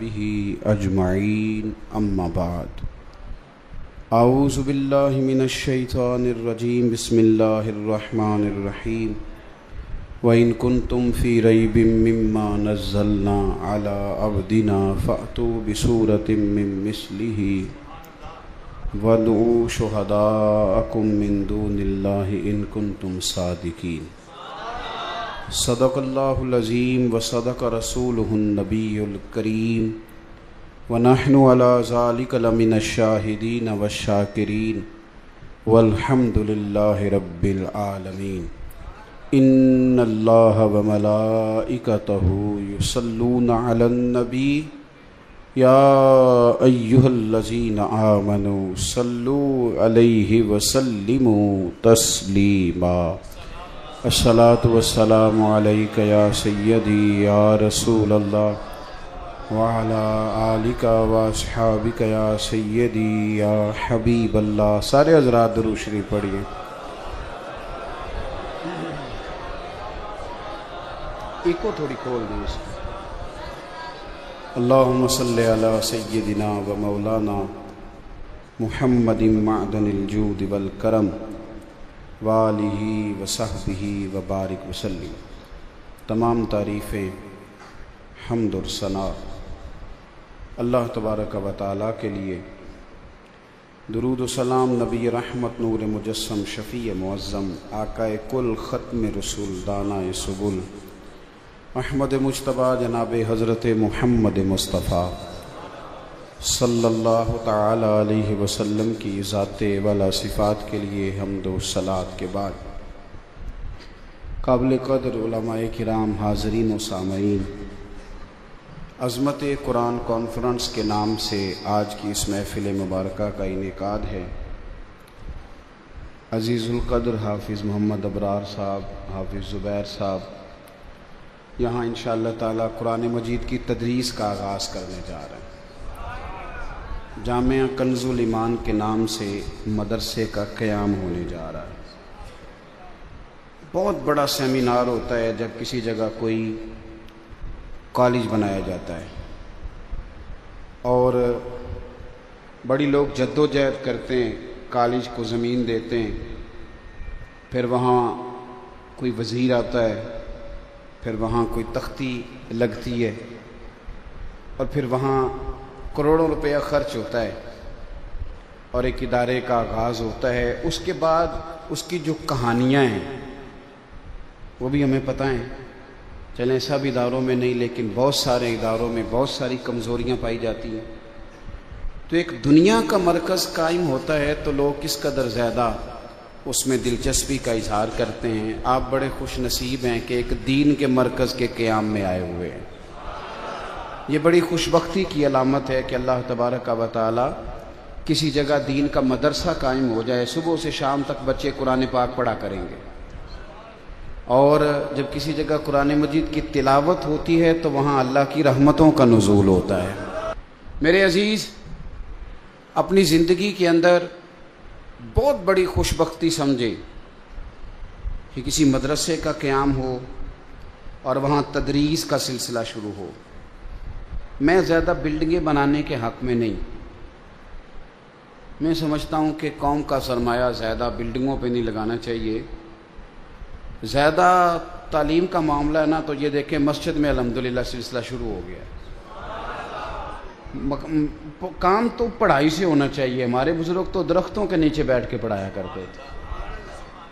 به أجمعين أما بعد أعوذ بالله من الشيطان الرجيم بسم الله الرحمن الرحيم وإن كنتم في ريب مما نزلنا على عبدنا فأتوا بسورة من مثله وادعوا شهداءكم من دون الله إن كنتم صادقين صدق اللہ العظیم وصدق رسولہ النبی الکریم ونحن علی ذلک لمن الشاہدین والشاکرین والحمد للہ رب العالمین ان اللہ وملائکتہ یصلون علی النبی یا ایہا الذین آمنوا صلوا علیہ وسلموا تسلیما الصلاۃ والسلام علیک یا سیدی یا رسول اللہ وعلی آلک واصحابک یا سیدی یا حبیب اللہ۔ سارے حضرات درود شریف پڑھیے۔ ایکو تھوڑی کھول دیں اس کو۔ اللہم صلی علی سیدنا و مولانا محمد معدن الجود والکرم وآلہ وصحبہ وبارک وسلم۔ تمام تعریفیں، حمد اور ثنا اللہ تبارک و تعالیٰ کے لیے۔ درود و سلام نبی رحمت نور مجسم شفیع معظم آقا کل ختم رسول دانہ سبل احمد مجتبیٰ جناب حضرت محمد مصطفیٰ صلی اللہ تعالی علیہ وسلم کی ذات والا صفات کے لیے حمد و صلات کے بعد قابل قدر علماء کرام، حاضرین و سامعین، عظمت قرآن کانفرنس کے نام سے آج کی اس محفل مبارکہ کا انعقاد ہے۔ عزیز القدر حافظ محمد ابرار صاحب، حافظ زبیر صاحب یہاں انشاءاللہ تعالی قرآن مجید کی تدریس کا آغاز کرنے جا رہے ہیں۔ جامعہ کنز الایمان کے نام سے مدرسے کا قیام ہونے جا رہا ہے۔ بہت بڑا سیمینار ہوتا ہے جب کسی جگہ کوئی کالج بنایا جاتا ہے اور بڑی لوگ جدوجہد کرتے ہیں، کالج کو زمین دیتے ہیں، پھر وہاں کوئی وزیر آتا ہے، پھر وہاں کوئی تختی لگتی ہے اور پھر وہاں کروڑوں روپیہ خرچ ہوتا ہے اور ایک ادارے کا آغاز ہوتا ہے۔ اس کے بعد اس کی جو کہانیاں ہیں وہ بھی ہمیں پتہ ہیں، چلیں سب اداروں میں نہیں لیکن بہت سارے اداروں میں بہت ساری کمزوریاں پائی جاتی ہیں۔ تو ایک دنیا کا مرکز قائم ہوتا ہے تو لوگ کس قدر زیادہ اس میں دلچسپی کا اظہار کرتے ہیں۔ آپ بڑے خوش نصیب ہیں کہ ایک دین کے مرکز کے قیام میں آئے ہوئے ہیں۔ یہ بڑی خوش بختی کی علامت ہے کہ اللہ تبارک و تعالی کسی جگہ دین کا مدرسہ قائم ہو جائے، صبح سے شام تک بچے قرآن پاک پڑھا کریں گے، اور جب کسی جگہ قرآن مجید کی تلاوت ہوتی ہے تو وہاں اللہ کی رحمتوں کا نزول ہوتا ہے۔ میرے عزیز، اپنی زندگی کے اندر بہت بڑی خوش بختی سمجھے کہ کسی مدرسے کا قیام ہو اور وہاں تدریس کا سلسلہ شروع ہو۔ میں زیادہ بلڈنگیں بنانے کے حق میں نہیں، میں سمجھتا ہوں کہ قوم کا سرمایہ زیادہ بلڈنگوں پہ نہیں لگانا چاہیے۔ زیادہ تعلیم کا معاملہ ہے نا تو یہ دیکھیں مسجد میں الحمدللہ سلسلہ شروع ہو گیا۔ کام تو پڑھائی سے ہونا چاہیے۔ ہمارے بزرگ تو درختوں کے نیچے بیٹھ کے پڑھایا کرتے تھے۔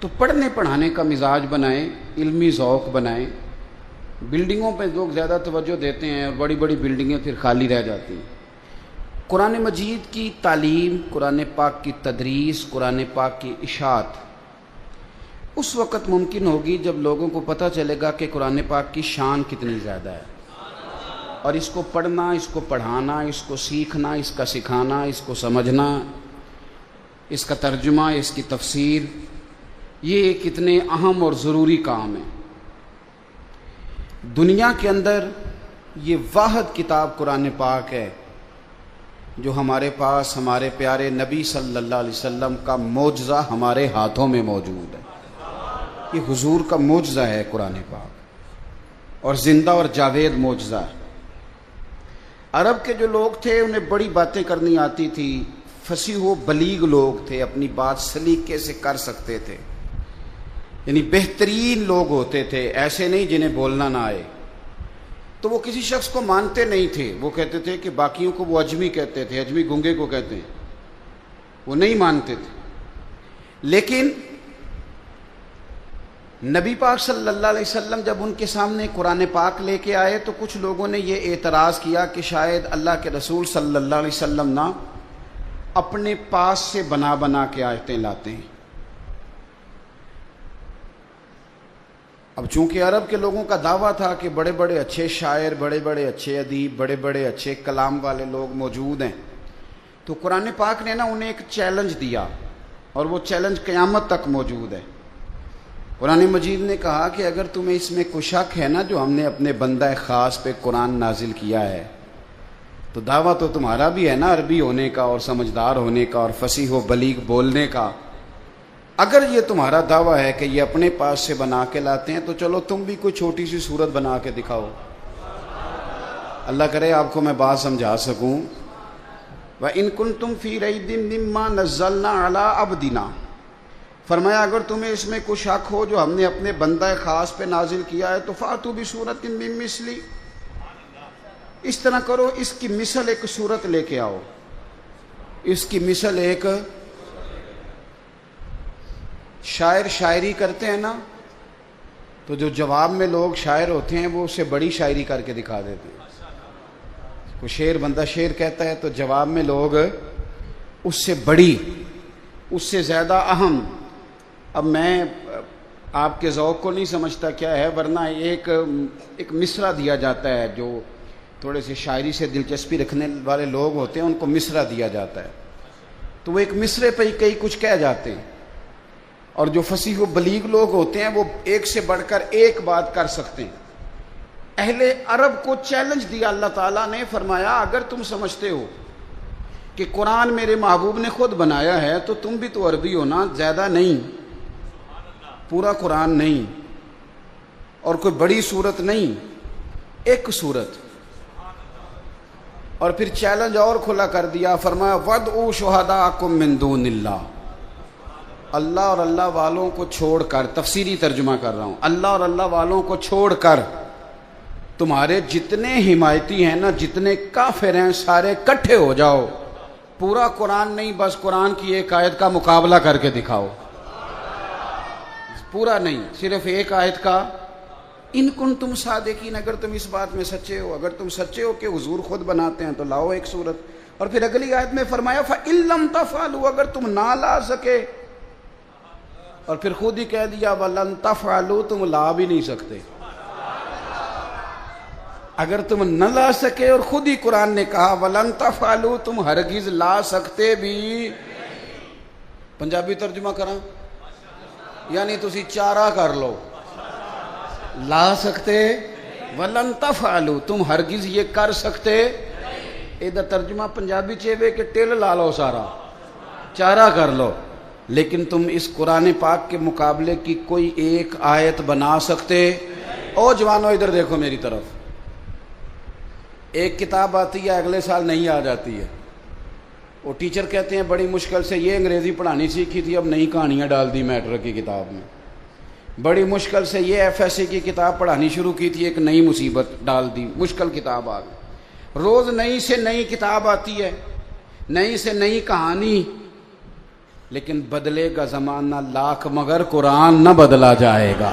تو پڑھنے پڑھانے کا مزاج بنائیں، علمی ذوق بنائیں۔ بلڈنگوں پہ لوگ زیادہ توجہ دیتے ہیں اور بڑی بڑی بلڈنگیں پھر خالی رہ جاتی ہیں۔ قرآن مجید کی تعلیم، قرآن پاک کی تدریس، قرآن پاک کی اشاعت اس وقت ممکن ہوگی جب لوگوں کو پتہ چلے گا کہ قرآن پاک کی شان کتنی زیادہ ہے، اور اس کو پڑھنا، اس کو پڑھانا، اس کو سیکھنا، اس کا سکھانا، اس کو سمجھنا، اس کا ترجمہ، اس کی تفسیر، یہ کتنے اہم اور ضروری کام ہیں۔ دنیا کے اندر یہ واحد کتاب قرآن پاک ہے جو ہمارے پاس ہمارے پیارے نبی صلی اللہ علیہ وسلم کا معجزہ ہمارے ہاتھوں میں موجود ہے۔ یہ حضور کا معجزہ ہے قرآن پاک، اور زندہ اور جاوید معجزہ ہے۔ عرب کے جو لوگ تھے انہیں بڑی باتیں کرنی آتی تھی، فصیح و بلیغ لوگ تھے، اپنی بات سلیقے سے کر سکتے تھے، یعنی بہترین لوگ ہوتے تھے، ایسے نہیں جنہیں بولنا نہ آئے۔ تو وہ کسی شخص کو مانتے نہیں تھے، وہ کہتے تھے کہ باقیوں کو وہ اجمی کہتے تھے، اجمی گنگے کو کہتے ہیں، وہ نہیں مانتے تھے۔ لیکن نبی پاک صلی اللہ علیہ وسلم جب ان کے سامنے قرآن پاک لے کے آئے تو کچھ لوگوں نے یہ اعتراض کیا کہ شاید اللہ کے رسول صلی اللہ علیہ وسلم نہ اپنے پاس سے بنا بنا کے آیتیں لاتے ہیں۔ اب چونکہ عرب کے لوگوں کا دعویٰ تھا کہ بڑے بڑے اچھے شاعر، بڑے بڑے اچھے ادیب، بڑے بڑے اچھے کلام والے لوگ موجود ہیں، تو قرآن پاک نے انہیں ایک چیلنج دیا، اور وہ چیلنج قیامت تک موجود ہے۔ قرآن مجید نے کہا کہ اگر تمہیں اس میں کوئی شک ہے نا جو ہم نے اپنے بندہ خاص پہ قرآن نازل کیا ہے، تو دعویٰ تو تمہارا بھی ہے نا عربی ہونے کا اور سمجھدار ہونے کا اور فصیح و بلیغ بولنے کا۔ اگر یہ تمہارا دعویٰ ہے کہ یہ اپنے پاس سے بنا کے لاتے ہیں تو چلو تم بھی کوئی چھوٹی سی صورت بنا کے دکھاؤ۔ اللہ کرے آپ کو میں بات سمجھا سکوں۔ وَإِن كُنتُمْ فِي رَيْبٍ مِّمَّا نَزَّلْنَا عَلَىٰ عَبْدِنَا، فرمایا اگر تمہیں اس میں کوئی شک ہو جو ہم نے اپنے بندہ خاص پہ نازل کیا ہے تو فَأْتُوا بِسُورَةٍ مِّن مِّثْلِهِ، اس طرح کرو، اس کی مثل ایک صورت لے کے آؤ، اس کی مثل ایک شاعر شاعری کرتے ہیں نا، تو جو جواب میں لوگ شاعر ہوتے ہیں وہ اس سے بڑی شاعری کر کے دکھا دیتے ہیں۔ کوئی شعر بندہ شعر کہتا ہے تو جواب میں لوگ اس سے بڑی، اس سے زیادہ اہم۔ اب میں آپ کے ذوق کو نہیں سمجھتا کیا ہے، ورنہ ایک مصرع دیا جاتا ہے، جو تھوڑے سے شاعری سے دلچسپی رکھنے والے لوگ ہوتے ہیں ان کو مصرع دیا جاتا ہے، تو وہ ایک مصرے پہ ہی کئی کچھ کہہ جاتے ہیں، اور جو فصیح و بلیغ لوگ ہوتے ہیں وہ ایک سے بڑھ کر ایک بات کر سکتے ہیں۔ اہل عرب کو چیلنج دیا اللہ تعالیٰ نے، فرمایا اگر تم سمجھتے ہو کہ قرآن میرے محبوب نے خود بنایا ہے تو تم بھی تو عربی ہو نا، زیادہ نہیں، پورا قرآن نہیں، اور کوئی بڑی صورت نہیں، ایک صورت۔ اور پھر چیلنج اور کھلا کر دیا، فرمایا وَادْعُوا شُهَدَاءَكُم مِّن دُونِ اللَّهِ، اللہ اور اللہ والوں کو چھوڑ کر، تفسیری ترجمہ کر رہا ہوں، اللہ اور اللہ والوں کو چھوڑ کر تمہارے جتنے حمایتی ہیں نا، جتنے کافر ہیں، سارے کٹھے ہو جاؤ، پورا قرآن نہیں، بس قرآن کی ایک آیت کا مقابلہ کر کے دکھاؤ، پورا نہیں، صرف ایک آیت کا۔ ان کنتم صادقین، اگر تم اس بات میں سچے ہو، اگر تم سچے ہو کہ حضور خود بناتے ہیں تو لاؤ ایک صورت۔ اور پھر اگلی آیت میں فرمایا فَإِن لَّمْ تَفْعَلُوا، اگر تم نہ لا سکے، اور پھر خود ہی کہہ دیا وَلَن تَفْعَلُوا، تم لا بھی نہیں سکتے۔ اگر تم نہ لا سکے، اور خود ہی قرآن نے کہا وَلَن تَفْعَلُوا، تم ہرگز لا سکتے بھی۔ پنجابی ترجمہ کراں، یعنی تسی چارہ کر لو، لا سکتے، وَلَن تَفْعَلُوا، تم ہرگز یہ کر سکتے۔ ایدہ ترجمہ پنجابی چیوے کہ ٹل لا لو، سارا چارہ کر لو، لیکن تم اس قرآن پاک کے مقابلے کی کوئی ایک آیت بنا سکتے؟ او جوانو ادھر دیکھو میری طرف، ایک کتاب آتی ہے اگلے سال نہیں آ جاتی ہے، وہ ٹیچر کہتے ہیں بڑی مشکل سے یہ انگریزی پڑھانی سیکھی تھی، اب نئی کہانیاں ڈال دی میٹرک کی کتاب میں، بڑی مشکل سے یہ FSC کی کتاب پڑھانی شروع کی تھی، ایک نئی مصیبت ڈال دی، مشکل کتاب آ گئی۔ روز نئی سے نئی کتاب آتی ہے، نئی سے نئی کہانی، لیکن بدلے گا زمانہ لاکھ مگر قرآن نہ بدلا جائے گا۔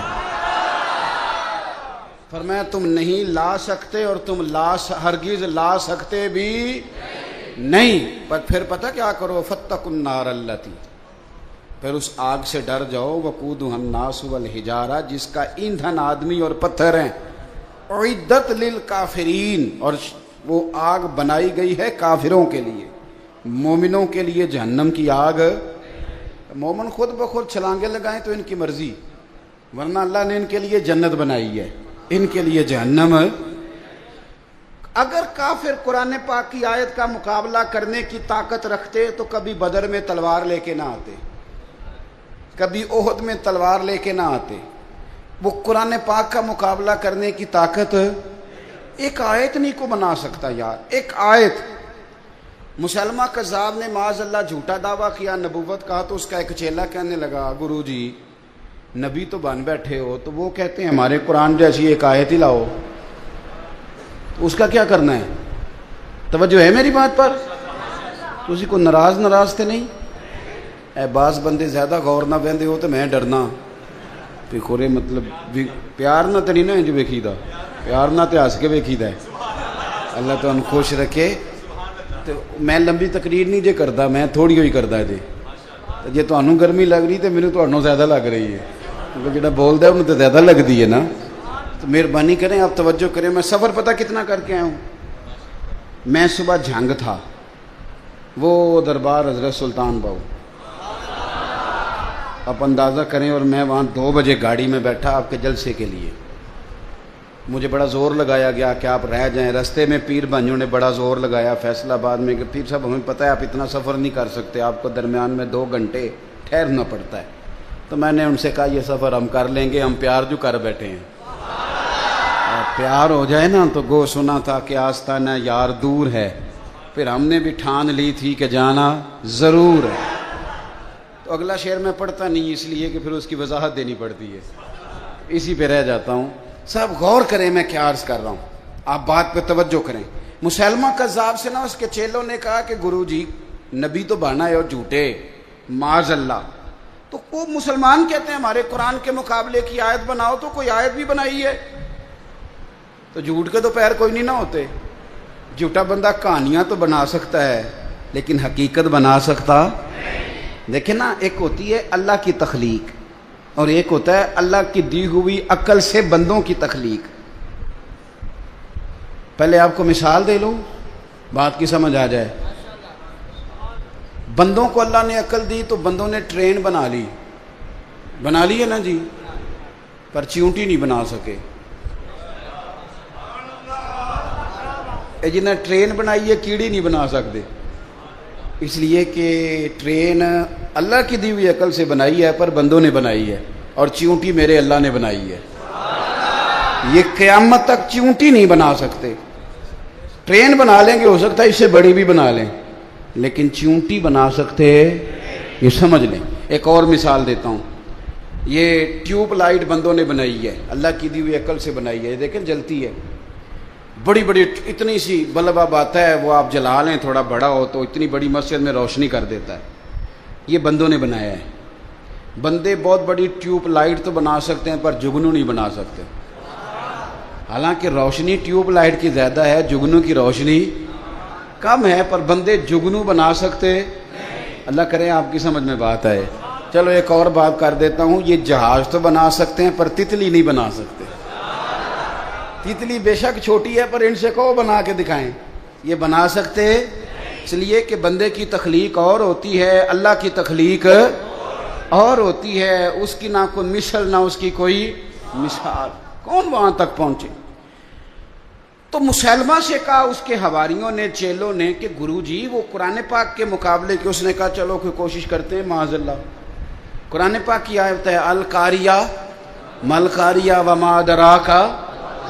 فرمایا تم نہیں لا سکتے، اور تم ہرگز لا سکتے بھی نہیں۔ پر پھر پتہ کیا کرو، فَاتَّقُوا النَّارَ الَّتِي، پھر اس آگ سے ڈر جاؤ، وَقُودُهَا النَّاسُ وَالْحِجَارَةُ، جس کا ایندھن آدمی اور پتھر ہیں، اُعِدَّتْ لِلْكَافِرِينَ، اور وہ آگ بنائی گئی ہے کافروں کے لیے، مومنوں کے لیے جہنم کی آگ۔ مومن خود بخود چھلانگے لگائیں تو ان کی مرضی، ورنہ اللہ نے ان کے لیے جنت بنائی ہے، ان کے لیے جہنم۔ اگر کافر قرآن پاک کی آیت کا مقابلہ کرنے کی طاقت رکھتے تو کبھی بدر میں تلوار لے کے نہ آتے، کبھی احد میں تلوار لے کے نہ آتے۔ وہ قرآن پاک کا مقابلہ کرنے کی طاقت، ایک آیت نہیں کو بنا سکتا یار, ایک آیت. مسلمہ کذاب نے معاذ اللہ جھوٹا دعویٰ کیا, نبوت کہا, تو اس کا ایک چیلا کہنے لگا گرو جی نبی تو بن بیٹھے ہو, تو وہ کہتے ہیں ہمارے قرآن جیسی ایک آیت ہی لاؤ. تو اس کا کیا کرنا ہے؟ توجہ ہے میری بات پر؟ تو اسی کو ناراض تے نہیں اے بعض بندے زیادہ غور نہ بہندے ہو تو میں ڈرنا پھر خورے مطلب پیار نہ تڑی نہ جو ویکھی دا, پیار نہ تے ہس کے ویکھی دا ہے. اللہ تو ان خوش رکھے. تو میں لمبی تقریر نہیں جے کردا, میں تھوڑی ہوئی کردا جے. جے تانوں گرمی لگ رہی تے مینوں تہاڈوں زیادہ لگ رہی ہے, کیونکہ جڑا بولدا ہے انہوں تے زیادہ لگدی ہے نا. تو مہربانی کریں آپ توجہ کریں. میں سفر پتہ کتنا کر کے آیا ہوں. میں صبح جھنگ تھا, وہ دربار حضرت سلطان باؤ, آپ اندازہ کریں, اور میں وہاں 2 بجے گاڑی میں بیٹھا آپ کے جلسے کے لیے. مجھے بڑا زور لگایا گیا کہ آپ رہ جائیں. رستے میں پیر بھائیوں نے بڑا زور لگایا فیصل آباد میں کہ پیر صاحب ہمیں پتہ ہے آپ اتنا سفر نہیں کر سکتے, آپ کو درمیان میں 2 گھنٹے ٹھہرنا پڑتا ہے. تو میں نے ان سے کہا یہ سفر ہم کر لیں گے, ہم پیار جو کر بیٹھے ہیں. پیار ہو جائے نا تو گو سنا تھا کہ آستانہ یار دور ہے, پھر ہم نے بھی ٹھان لی تھی کہ جانا ضرور ہے. تو اگلا شعر میں پڑھتا نہیں اس لیے کہ پھر اس کی وضاحت دینی پڑتی ہے, اسی پہ رہ جاتا ہوں. صاحب غور کریں میں کیا عرض کر رہا ہوں, آپ بات پہ توجہ کریں. مسلمہ کذاب سے نا اس کے چیلوں نے کہا کہ گرو جی نبی تو بنا ہے اور جھوٹے معاذ اللہ. تو وہ مسلمان کہتے ہیں ہمارے قرآن کے مقابلے کی آیت بناؤ, تو کوئی آیت بھی بنائی ہے. تو جھوٹ کے تو پیر کوئی نہیں نہ ہوتے. جھوٹا بندہ کہانیاں تو بنا سکتا ہے لیکن حقیقت بنا سکتا. دیکھیں نا, ایک ہوتی ہے اللہ کی تخلیق اور ایک ہوتا ہے اللہ کی دی ہوئی عقل سے بندوں کی تخلیق. پہلے آپ کو مثال دے لوں بات کی سمجھ آ جائے. بندوں کو اللہ نے عقل دی تو بندوں نے ٹرین بنا لی ہے نا جی, پر چیونٹی نہیں بنا سکے. جنہیں ٹرین بنائی ہے کیڑی نہیں بنا سکتے, اس لیے کہ ٹرین اللہ کی دی ہوئی عقل سے بنائی ہے پر بندوں نے بنائی ہے, اور چیونٹی میرے اللہ نے بنائی ہے. یہ قیامت تک چیونٹی نہیں بنا سکتے. ٹرین بنا لیں گے, ہو سکتا ہے اس سے بڑی بھی بنا لیں, لیکن چیونٹی بنا سکتے یہ سمجھ لیں. ایک اور مثال دیتا ہوں. یہ ٹیوب لائٹ بندوں نے بنائی ہے, اللہ کی دی ہوئی عقل سے بنائی ہے. یہ دیکھیں جلتی ہے, بڑی بڑی اتنی سی بلب اب آتا ہے, وہ آپ جلا لیں تھوڑا بڑا ہو تو اتنی بڑی مسجد میں روشنی کر دیتا ہے. یہ بندوں نے بنایا ہے. بندے بہت بڑی ٹیوب لائٹ تو بنا سکتے ہیں پر جگنو نہیں بنا سکتے. حالانکہ روشنی ٹیوب لائٹ کی زیادہ ہے, جگنو کی روشنی کم ہے, پر بندے جگنو بنا سکتے. اللہ کرے آپ کی سمجھ میں بات آئے. چلو ایک اور بات کر دیتا ہوں. یہ جہاز تو بنا سکتے ہیں پر تتلی نہیں بنا سکتے. تتلی بے شک چھوٹی ہے پر ان سے کہو بنا کے دکھائیں, یہ بنا سکتے. اس لیے کہ بندے کی تخلیق اور ہوتی ہے, اللہ کی تخلیق اور ہوتی ہے. اس کی نہ کوئی مثل نہ اس کی کوئی مثال. کون وہاں تک پہنچے؟ تو مسلمہ سے کہا اس کے حواریوں نے, چیلوں نے, کہ گرو جی وہ قرآن پاک کے مقابلے کی. اس نے کہا چلو کوئی کوشش کرتے ہیں. معاذ اللہ قرآن پاک کی آیت ہے القاریہ ملقاریہ وما ادراک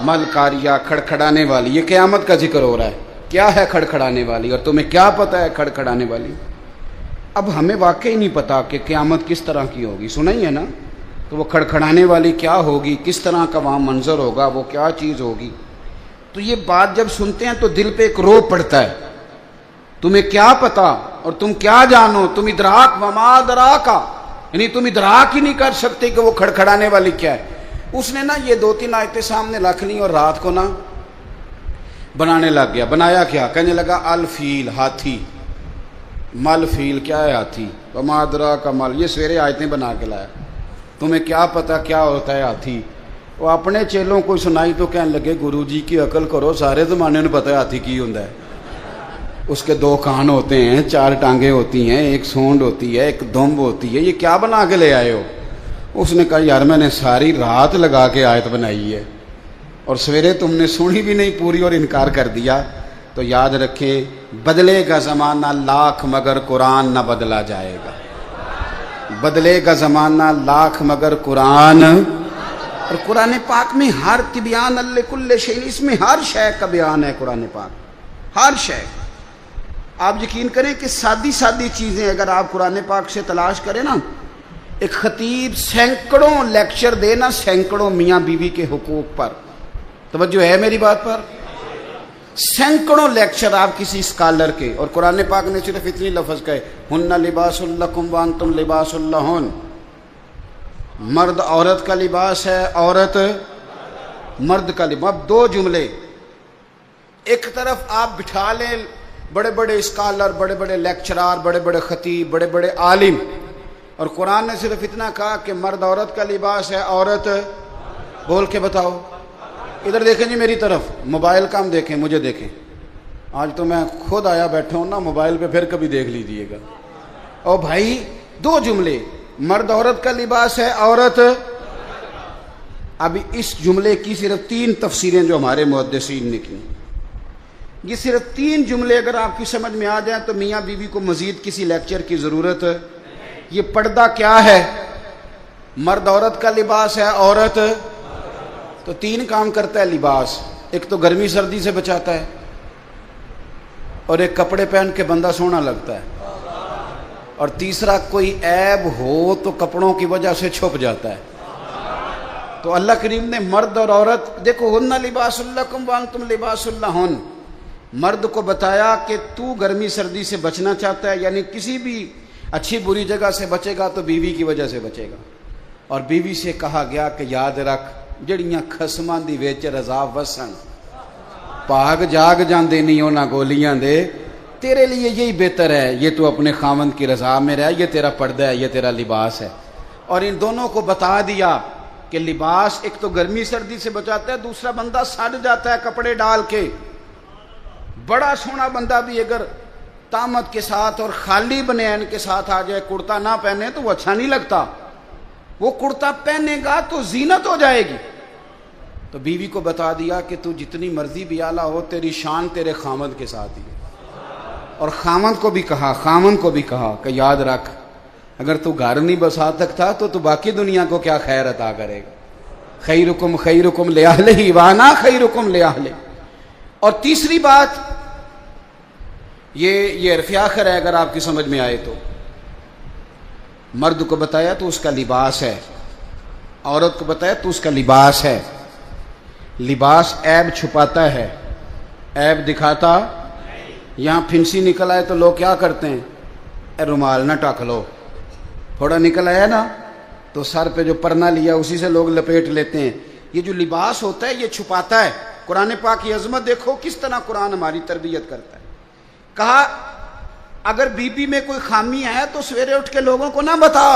ملقاریہ, کھڑکھڑانے والی. یہ قیامت کا ذکر ہو رہا ہے. کیا ہے کھڑکھڑانے والی, اور تمہیں کیا پتہ ہے کھڑکھڑانے والی؟ اب ہمیں واقعی نہیں پتا کہ قیامت کس طرح کی ہوگی, سنا ہی ہے نا. تو وہ کھڑکھڑانے والی کیا ہوگی, کس طرح کا وہاں منظر ہوگا, وہ کیا چیز ہوگی. تو یہ بات جب سنتے ہیں تو دل پہ ایک روب پڑتا ہے. تمہیں کیا پتا اور تم کیا جانو, تم ادراک وما ادراکا, یعنی تم ادراک ہی نہیں کر سکتے کہ وہ کھڑکھڑانے والی کیا ہے. اس نے نا یہ 2-3 آیتیں سامنے رکھ لی اور رات کو نا بنانے لگ گیا. بنایا کیا؟ کہنے لگا الفیل, ہاتھی. مل فیل کیا ہے؟ ہاتھی. وما ادراک مل, یہ سویرے آیتیں بنا کے لایا. تمہیں کیا پتا کیا ہوتا ہے ہاتھی. وہ اپنے چیلوں کو سنائی تو کہنے لگے گرو جی کی عقل کرو, سارے زمانے نے پتا ہے ہاتھی کی ہوتا ہے. اس کے 2 کان ہوتے ہیں, 4 ٹانگیں ہوتی ہیں, ایک سونڈ ہوتی ہے, ایک دمب ہوتی ہے, یہ کیا بنا کے لے آئے ہو؟ اس نے کہا یار میں نے ساری رات لگا کے آیت بنائی ہے اور سویرے تم نے سنی بھی نہیں پوری اور انکار کر دیا. تو یاد رکھے بدلے گا زمانہ لاکھ مگر قرآن نہ بدلا جائے گا. بدلے گا زمانہ لاکھ مگر قرآن. اور قرآن پاک میں ہر تبیان لکل شیء، اس میں ہر شے کا بیان ہے قرآن پاک، ہر شے۔ آپ یقین کریں کہ سادی سادی چیزیں اگر آپ قرآن پاک سے تلاش کریں نا، ایک خطیب سینکڑوں لیکچر دے نا، سینکڑوں میاں بیوی کے حقوق پر، توجہ ہے میری بات پر، سینکڑوں لیکچر آپ کسی اسکالر کے، اور قرآن پاک نے صرف اتنی لفظ کہے ہن لباس لکم وانتم لباس لہن، مرد عورت کا لباس ہے، عورت مرد کا لباس۔ اب دو جملے، ایک طرف آپ بٹھا لیں بڑے بڑے اسکالر، بڑے بڑے لیکچرار، بڑے بڑے خطیب، بڑے بڑے عالم، اور قرآن نے صرف اتنا کہا کہ مرد عورت کا لباس ہے، عورت، بول کے بتاؤ۔ ادھر دیکھیں جی میری طرف، موبائل کا ہم دیکھیں، مجھے دیکھیں، آج تو میں خود آیا بیٹھا ہوں نا موبائل پہ، پھر کبھی دیکھ لیجئے گا۔ اور بھائی دو جملے، مرد عورت کا لباس ہے، عورت۔ ابھی اس جملے کی صرف 3 تفسیریں جو ہمارے محدثین نے کی، یہ صرف 3 جملے اگر آپ کی سمجھ میں آ جائیں تو میاں بیوی کو مزید کسی لیکچر کی ضرورت۔ یہ پردہ کیا ہے؟ مرد عورت کا لباس ہے، عورت، تو 3 کام کرتا ہے لباس، ایک تو گرمی سردی سے بچاتا ہے، اور ایک کپڑے پہن کے بندہ سونا لگتا ہے، اور تیسرا کوئی عیب ہو تو کپڑوں کی وجہ سے چھپ جاتا ہے۔ تو اللہ کریم نے مرد اور عورت، دیکھو ہن لباس لکم وانتم لباس لہن، مرد کو بتایا کہ تو گرمی سردی سے بچنا چاہتا ہے، یعنی کسی بھی اچھی بری جگہ سے بچے گا تو بیوی کی وجہ سے بچے گا، اور بیوی سے کہا گیا کہ یاد رکھ جڑیاں خسماں دی وچ رضا وسن، پاگ جاگ جاندے نہیں ہونا گولیاں دے، تیرے لیے یہی بہتر ہے، یہ تو اپنے خاوند کی رضا میں رہ، یہ تیرا پردہ ہے، یہ تیرا لباس ہے۔ اور ان دونوں کو بتا دیا کہ لباس ایک تو گرمی سردی سے بچاتا ہے، دوسرا بندہ سڑ جاتا ہے کپڑے ڈال کے، بڑا سونا بندہ بھی اگر طامت کے ساتھ اور خالی بنیان کے ساتھ آ جائے، کرتا نہ پہنے تو وہ اچھا نہیں لگتا، وہ کرتا پہنے گا تو زینت ہو جائے گی۔ تو بیوی کو بتا دیا کہ تو جتنی مرضی بھی اعلیٰ ہو، تیری شان تیرے خامند کے ساتھ ہی ہے، اور خامند کو بھی کہا کہ یاد رکھ اگر تو گھر نہیں بسا سکتا تو باقی دنیا کو کیا خیر عطا کرے گا، خیرکم لأہلہ وانا خیرکم لأہلہ۔ اور تیسری بات یہ عرف آخر ہے، اگر آپ کی سمجھ میں آئے تو، مرد کو بتایا تو اس کا لباس ہے، عورت کو بتایا تو اس کا لباس ہے۔ لباس عیب چھپاتا ہے، عیب دکھاتا۔ یہاں پھنسی نکل آئے تو لوگ کیا کرتے ہیں؟ اے رومال نہ ٹک لو، تھوڑا نکل آیا نا تو سر پہ جو پرنا لیا اسی سے لوگ لپیٹ لیتے ہیں۔ یہ جو لباس ہوتا ہے یہ چھپاتا ہے۔ قرآن پاک کی عظمت دیکھو کس طرح قرآن ہماری تربیت کرتا ہے۔ کہا اگر بی بی میں کوئی خامی ہے تو سویرے اٹھ کے لوگوں کو نہ بتا،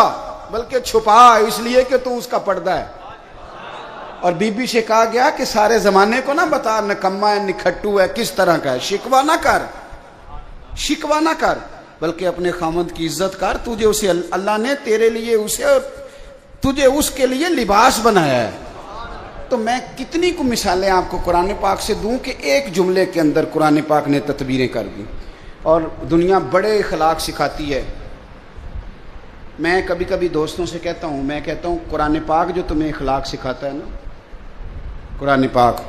بلکہ چھپا، اس لیے کہ تو اس کا پردہ ہے۔ اور بی بی سے کہا گیا کہ سارے زمانے کو نہ بتا نکما ہے، نکھٹو ہے، کس طرح کا ہے، شکوہ نہ کر، بلکہ اپنے خامند کی عزت کر۔ تجھے اسے اللہ نے تیرے لیے اسے اور تجھے اس کے لیے لباس بنایا ہے۔ تو میں کتنی کو مثالیں آپ کو قرآن پاک سے دوں کہ ایک جملے کے اندر قرآن پاک نے تدبیریں کر دی، اور دنیا بڑے اخلاق سکھاتی ہے۔ میں کبھی کبھی دوستوں سے کہتا ہوں قرآن پاک جو تمہیں اخلاق سکھاتا ہے نا، قرآن پاک،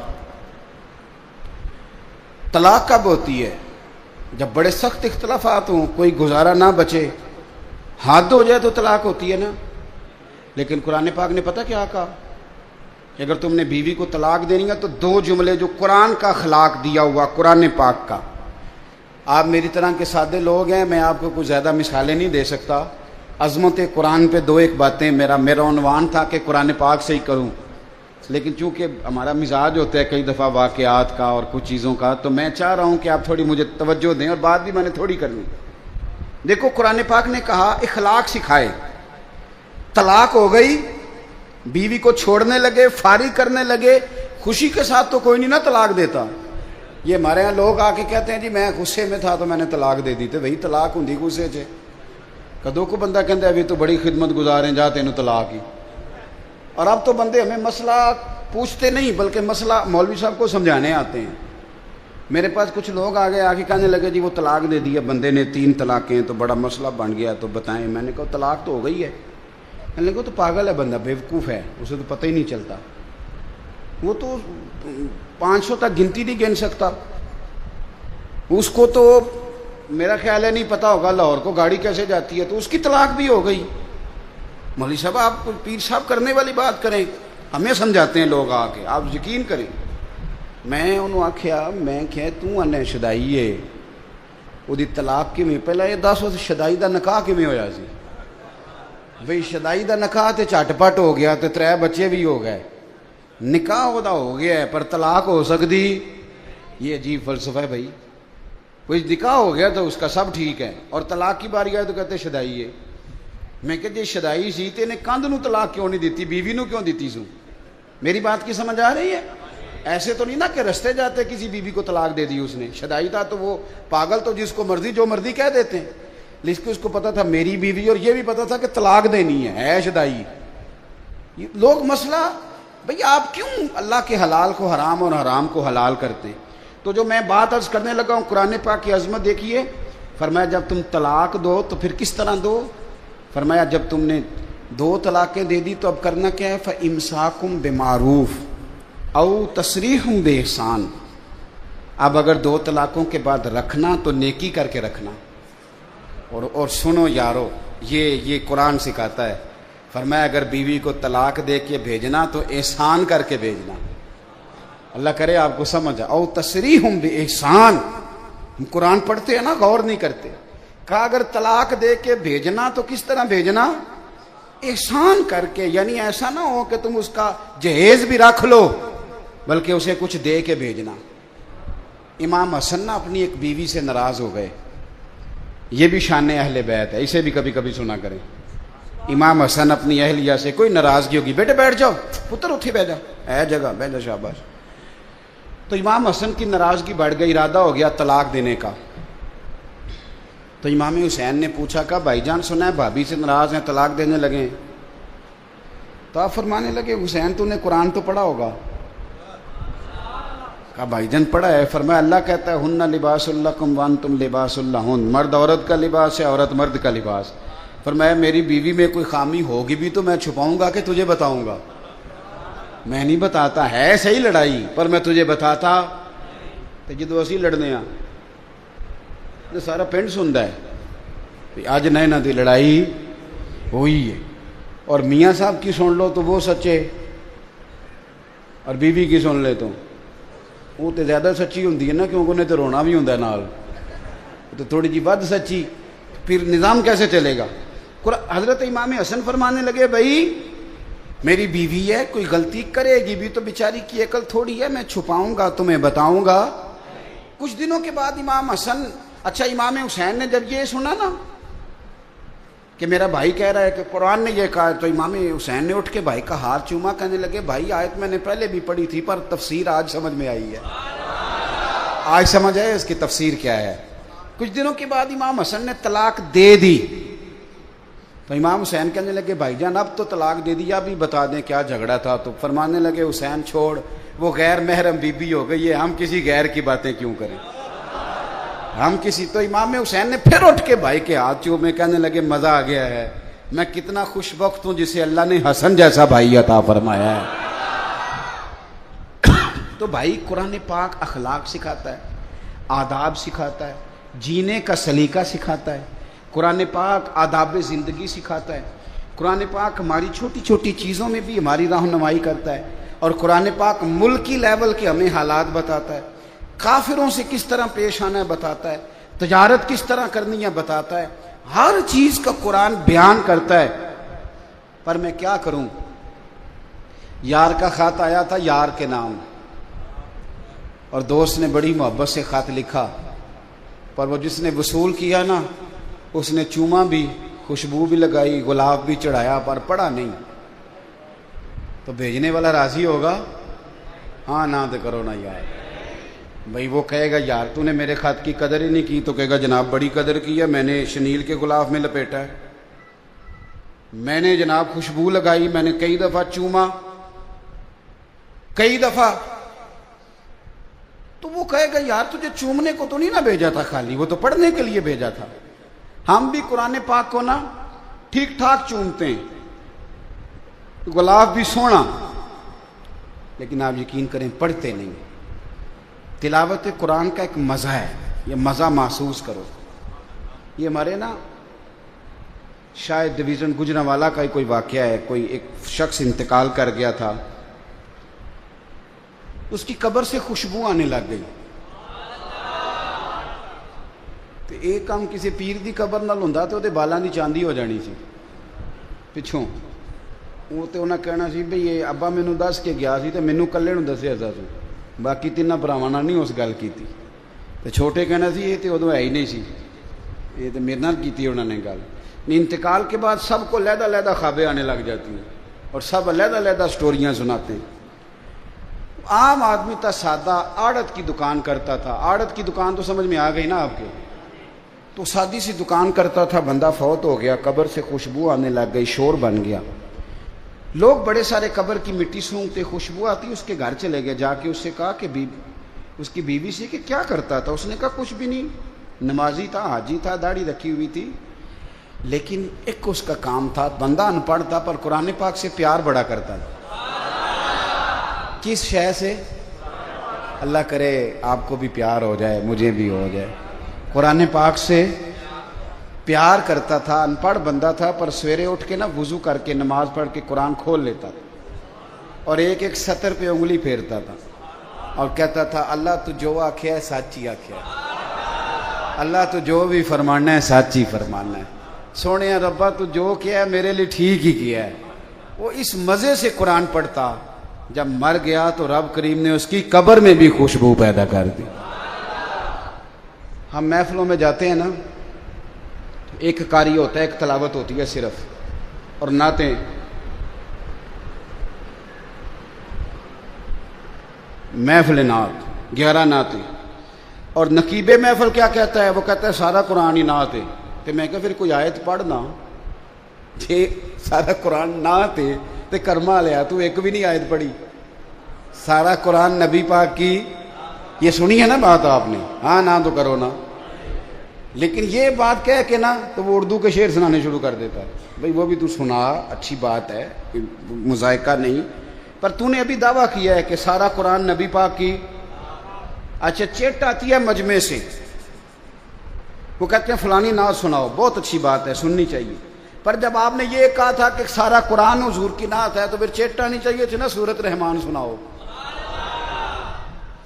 طلاق کب ہوتی ہے؟ جب بڑے سخت اختلافات ہوں، کوئی گزارا نہ بچے، حد ہو جائے تو طلاق ہوتی ہے نا۔ لیکن قرآن پاک نے پتہ کیا کہا کہ اگر تم نے بیوی کو طلاق دینی ہے تو 2 جملے جو قرآن کا اخلاق دیا ہوا قرآن پاک کا۔ آپ میری طرح کے سادے لوگ ہیں، میں آپ کو کچھ زیادہ مثالیں نہیں دے سکتا۔ عظمت قرآن پہ 2-1 باتیں، میرا عنوان تھا کہ قرآن پاک سے ہی کروں، لیکن چونکہ ہمارا مزاج ہوتا ہے کئی دفعہ واقعات کا اور کچھ چیزوں کا، تو میں چاہ رہا ہوں کہ آپ تھوڑی مجھے توجہ دیں، اور بات بھی میں نے تھوڑی کرنی۔ دیکھو قرآن پاک نے کہا اخلاق سکھائے، طلاق ہو گئی، بیوی کو چھوڑنے لگے، فارغ کرنے لگے، خوشی کے ساتھ تو کوئی نہیں نا طلاق دیتا۔ یہ ہمارے یہاں لوگ آ کے کہتے ہیں جی میں غصے میں تھا تو میں نے طلاق دے دی تھی، وہی طلاق ہوں غصے سے۔ کدو کو بندہ کہتا ہے ابھی تو بڑی خدمت گزار ہیں، جا تینوں طلاق ہی۔ اور اب تو بندے ہمیں مسئلہ پوچھتے نہیں بلکہ مسئلہ مولوی صاحب کو سمجھانے آتے ہیں۔ میرے پاس کچھ لوگ آگے آ کے کہنے لگے جی وہ طلاق دے دی ہے بندے نے، 3 طلاقیں، تو بڑا مسئلہ بن گیا، تو بتائیں۔ میں نے کہا طلاق تو ہو گئی ہے، کہنے لگے وہ تو پاگل ہے بندہ، بیوقوف ہے، اسے تو پتہ ہی نہیں چلتا، وہ تو 500 تک گنتی نہیں گن سکتا، اس کو تو میرا خیال ہے نہیں پتا ہوگا لاہور کو گاڑی کیسے جاتی ہے، تو اس کی طلاق بھی ہو گئی۔ مولوی صاحب آپ پیر صاحب کرنے والی بات کریں، ہمیں سمجھاتے ہیں لوگ آ کے، آپ یقین کریں۔ میں انہوں آخیا میں کہ تو انے شدائی ہے، وہی طلاق کیویں، پہلا یہ دس اس شدائی دا نکاح کیویں ہویا سی؟ بھئی شدائی دا نکاح تے جھٹ پٹ ہو گیا تے 3 بچے بھی ہو گئے، نکاح وہ ہو گیا ہے پر طلاق ہو سکتی؟ یہ عجیب فلسفہ ہے بھائی، کوئی نکاح ہو گیا تو اس کا سب ٹھیک ہے، اور طلاق کی باری آئے تو کہتے شدائی ہے۔ میں کہ جی شدائی سی تے نے کندھ نو طلاق کیوں نہیں دیتی، بیوی نو کیوں دیتی سو؟ میری بات کی سمجھ آ رہی ہے؟ ایسے تو نہیں نا کہ رستے جاتے کسی بیوی کو طلاق دے دی اس نے، شدائی تھا تو وہ پاگل تو جس کو مرضی جو مرضی کہہ دیتے ہیں، لیکن اس کو پتا تھا میری بیوی، اور یہ بھی پتا تھا کہ طلاق دینی ہے شدائی۔ لوگ مسئلہ بھئی آپ کیوں اللہ کے حلال کو حرام اور حرام کو حلال کرتے ہیں؟ تو جو میں بات عرض کرنے لگا ہوں، قرآن پاک کی عظمت دیکھیے، فرمایا جب تم طلاق دو تو پھر کس طرح دو؟ فرمایا جب تم نے 2 طلاقیں دے دی تو اب کرنا کیا ہے؟ فَإِمْسَاكُمْ بِمَعْرُوفٍ او تسریحٌ بِإِحْسَان۔ اب اگر 2 طلاقوں کے بعد رکھنا تو نیکی کر کے رکھنا۔ اور سنو یارو، یہ قرآن سکھاتا ہے، فرمایا اگر بیوی کو طلاق دے کے بھیجنا تو احسان کر کے بھیجنا۔ اللہ کرے آپ کو سمجھ او تسریحٌ بِإِحْسَان۔ ہم قرآن پڑھتے ہیں نا، غور نہیں کرتے۔ کہا اگر طلاق دے کے بھیجنا تو کس طرح بھیجنا؟ احسان کر کے، یعنی ایسا نہ ہو کہ تم اس کا جہیز بھی رکھ لو بلکہ اسے کچھ دے کے بھیجنا۔ امام حسن نا اپنی ایک بیوی سے ناراض ہو گئے، یہ بھی شان اہل بیت ہے، اسے بھی کبھی کبھی سنا کریں۔ امام حسن اپنی اہلیہ سے کوئی ناراضگی ہوگی، بیٹے بیٹھ جاؤ، پتر اٹھے بیٹھ جا، اے جگہ بیٹھ جا، شاباش۔ تو امام حسن کی ناراضگی بڑھ گئی، ارادہ ہو گیا طلاق دینے کا۔ تو امام حسین نے پوچھا کہ بھائی جان سنا ہے بھابھی سے ناراض ہیں، طلاق دینے لگے ہیں؟ تو آپ فرمانے لگے حسین تو نے قرآن تو پڑھا ہوگا؟ کہا بھائی جان پڑھا ہے۔ فرمایا اللہ کہتا ہے ہن لباس لکم وانتم لباس لہن، مرد عورت کا لباس ہے، عورت مرد کا لباس۔ فرمایا میری بیوی میں کوئی خامی ہوگی بھی تو میں چھپاؤں گا کہ تجھے بتاؤں گا؟ میں نہیں بتاتا، ہے صحیح لڑائی پر میں تجھے بتاتا تو جدو اسی لڑنے ہاں تو سارا پنڈ سنتا ہے اج نہ دی لڑائی ہوئی ہے، اور میاں صاحب کی سن لو تو وہ سچے، اور بیوی کی سن لے تو وہ تو زیادہ سچی ہوندی ہے نا، کیونکہ انہیں تو رونا بھی ہوندا ہے نال، تو تھوڑی جی ود سچی، پھر نظام کیسے چلے گا؟ حضرت امام حسن فرمانے لگے بھائی میری بیوی ہے، کوئی غلطی کرے گی بھی تو بیچاری کی عقل تھوڑی ہے، میں چھپاؤں گا تمہیں بتاؤں گا۔ کچھ دنوں کے بعد امام حسن، اچھا امام حسین نے جب یہ سنا نا کہ میرا بھائی کہہ رہا ہے کہ قرآن نے یہ کہا، تو امام حسین نے اٹھ کے بھائی کا ہاتھ چوما، کہنے لگے بھائی آیت میں نے پہلے بھی پڑھی تھی پر تفسیر آج سمجھ میں آئی ہے، آج سمجھ آئے اس کی تفسیر کیا ہے۔ کچھ دنوں کے بعد امام حسن نے طلاق دے دی، تو امام حسین کہنے لگے بھائی جان اب تو طلاق دے دیا، ابھی بتا دیں کیا جھگڑا تھا؟ تو فرمانے لگے حسین چھوڑ، وہ غیر محرم بیوی ہو گئی ہے، ہم کسی غیر کی باتیں کیوں کریں، ہم کسی۔ تو امام حسین نے پھر اٹھ کے بھائی کے ہاتھ چومے، کہنے لگے مزہ آ گیا ہے، میں کتنا خوش بخت ہوں جسے اللہ نے حسن جیسا بھائی عطا فرمایا ہے۔ تو بھائی قرآن پاک اخلاق سکھاتا ہے، آداب سکھاتا ہے، جینے کا سلیقہ سکھاتا ہے، قرآن پاک آداب زندگی سکھاتا ہے، قرآن پاک ہماری چھوٹی چھوٹی چیزوں میں بھی ہماری رہنمائی کرتا ہے، اور قرآن پاک ملکی لیول کے ہمیں حالات بتاتا ہے، کافروں سے کس طرح پیش آنا ہے بتاتا ہے، تجارت کس طرح کرنی ہے بتاتا ہے، ہر چیز کا قرآن بیان کرتا ہے۔ پر میں کیا کروں، یار کا خط آیا تھا یار کے نام، اور دوست نے بڑی محبت سے خط لکھا، پر وہ جس نے وصول کیا نا اس نے چوما بھی، خوشبو بھی لگائی، گلاب بھی چڑھایا، پر پڑھا نہیں۔ تو بھیجنے والا راضی ہوگا؟ ہاں نہ تو کرو نا یار، بھئی وہ کہے گا یار تو نے میرے خط کی قدر ہی نہیں کی، تو کہے گا جناب بڑی قدر کی ہے، میں نے شنیل کے غلاف میں لپیٹا ہے، میں نے جناب خوشبو لگائی، میں نے کئی دفعہ چوما، کئی دفعہ۔ تو وہ کہے گا یار تجھے چومنے کو تو نہیں نہ بھیجا تھا خالی، وہ تو پڑھنے کے لیے بھیجا تھا۔ ہم بھی قرآن پاک کو نا ٹھیک ٹھاک چومتے ہیں، تو غلاف بھی سونا، لیکن آپ یقین کریں پڑھتے نہیں۔ تلاوت قرآن کا ایک مزہ ہے، یہ مزہ محسوس کرو۔ یہ ہمارے نا شاید ڈویژن گجرانوالہ کا ہی کوئی واقعہ ہے، کوئی ایک شخص انتقال کر گیا تھا، اس کی قبر سے خوشبو آنے لگ گئی۔ تو ایک کام کسی پیر دی قبر نال ہوندا تے اودے بالاں دی چاندی ہو جانی سی پچھوں۔ وہ تے انہاں کہنا سی بھئی یہ ابا مینوں دس کے گیا سی تے مینوں کلے نوں دسیا سی، باقی تیناں بھراواں نال نہیں اس گل کیتی۔ تے چھوٹے کہنا سی یہ تے ادوں ہے ہی نہیں سی، یہ تے میرے نال کیتی انہوں نے گل۔ انتقال کے بعد سب کو علیحدہ علیحدہ خوابیں آنے لگ جاتی ہیں اور سب علیحدہ علیحدہ سٹوریاں سناتے ہیں۔ عام آدمی تھا سادہ، آڑت کی دکان کرتا تھا۔ آڑت کی دکان تو سمجھ میں آ گئی نا آپ کے؟ تو سادی سی دکان کرتا تھا، بندہ فوت ہو گیا، قبر سے خوشبو آنے لگ گئی، شور بن گیا، لوگ بڑے سارے قبر کی مٹی سونگتے، خوشبو آتی، اس کے گھر چلے گئے، جا کے اس سے کہا کہ اس کی بیوی سے کہ کیا کرتا تھا؟ اس نے کہا کچھ بھی نہیں، نمازی تھا، حاجی تھا، داڑھی رکھی ہوئی تھی، لیکن ایک اس کا کام تھا، بندہ ان پڑھ تھا پر قرآن پاک سے پیار بڑا کرتا تھا۔ کس شے سے؟ اللہ کرے آپ کو بھی پیار ہو جائے، مجھے بھی ہو جائے۔ قرآن پاک سے پیار کرتا تھا، ان پڑھ بندہ تھا، پر سویرے اٹھ کے نا وضو کر کے نماز پڑھ کے قرآن کھول لیتا تھا اور ایک ایک سطر پہ انگلی پھیرتا تھا اور کہتا تھا اللہ تو جو آکھیا ہے سچی آکھیا ہے، اللہ تو جو بھی فرمانا ہے سچی فرمانا ہے، سونے ربا تو جو کیا ہے میرے لیے ٹھیک ہی کیا ہے۔ وہ اس مزے سے قرآن پڑھتا، جب مر گیا تو رب کریم نے اس کی قبر میں بھی خوشبو پیدا کر دی۔ ہم محفلوں میں جاتے ہیں نا، ایک قاری ہوتا ہے، ایک تلاوت ہوتی ہے صرف، اور نعتیں، محفل نعت 11 نعتیں، اور نقیب محفل کیا کہتا ہے؟ وہ کہتا ہے سارا قرآن ہی نعت ہے۔ تو میں کہا پھر کوئی آیت پڑھنا، جی سارا قرآن نعت ہے تو کرما لیا، تو ایک بھی نہیں آیت پڑھی، سارا قرآن نبی پاک کی۔ یہ سنی ہے نا بات آپ نے؟ ہاں نہ تو کرو نا، لیکن یہ بات کہہ کے نا تو وہ اردو کے شعر سنانے شروع کر دیتا ہے، بھئی وہ بھی تو سنا، اچھی بات ہے، مذائقہ نہیں، پر تو نے ابھی دعویٰ کیا ہے کہ سارا قرآن نبی پاک کی۔ اچھا چٹ آتی ہے مجمع سے، وہ کہتے ہیں فلانی نعت سناؤ، بہت اچھی بات ہے، سننی چاہیے، پر جب آپ نے یہ کہا تھا کہ سارا قرآن حضور کی نعت ہے تو پھر چٹ آنی چاہیے تھی نا سورۃ رحمان سناؤ،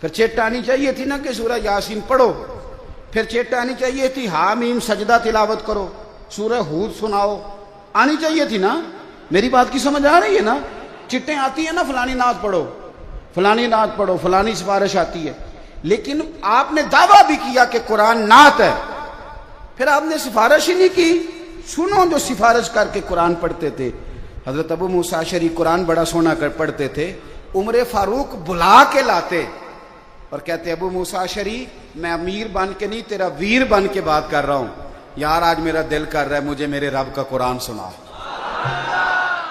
پھر چٹ آنی چاہیے تھی نا کہ سورہ یاسین پڑھو، پھر چٹ آنی چاہیے تھی حامیم سجدہ تلاوت کرو، سورہ ہود سناؤ، آنی چاہیے تھی نا۔ میری بات کی سمجھ آ رہی ہے نا؟ چٹیں آتی ہیں نا، فلانی نعت پڑھو، فلانی نعت پڑھو، فلانی سفارش آتی ہے، لیکن آپ نے دعویٰ بھی کیا کہ قرآن نعت ہے، پھر آپ نے سفارش ہی نہیں کی۔ سنو جو سفارش کر کے قرآن پڑھتے تھے، حضرت ابو موسیٰ اشعری قرآن بڑا سونا کر پڑھتے تھے، عمر فاروق بلا کے لاتے اور کہتے ابو موسیٰ اشعری میں امیر بن کے نہیں تیرا ویر بن کے بات کر رہا ہوں، یار آج میرا دل کر رہا ہے مجھے میرے رب کا قرآن سنا،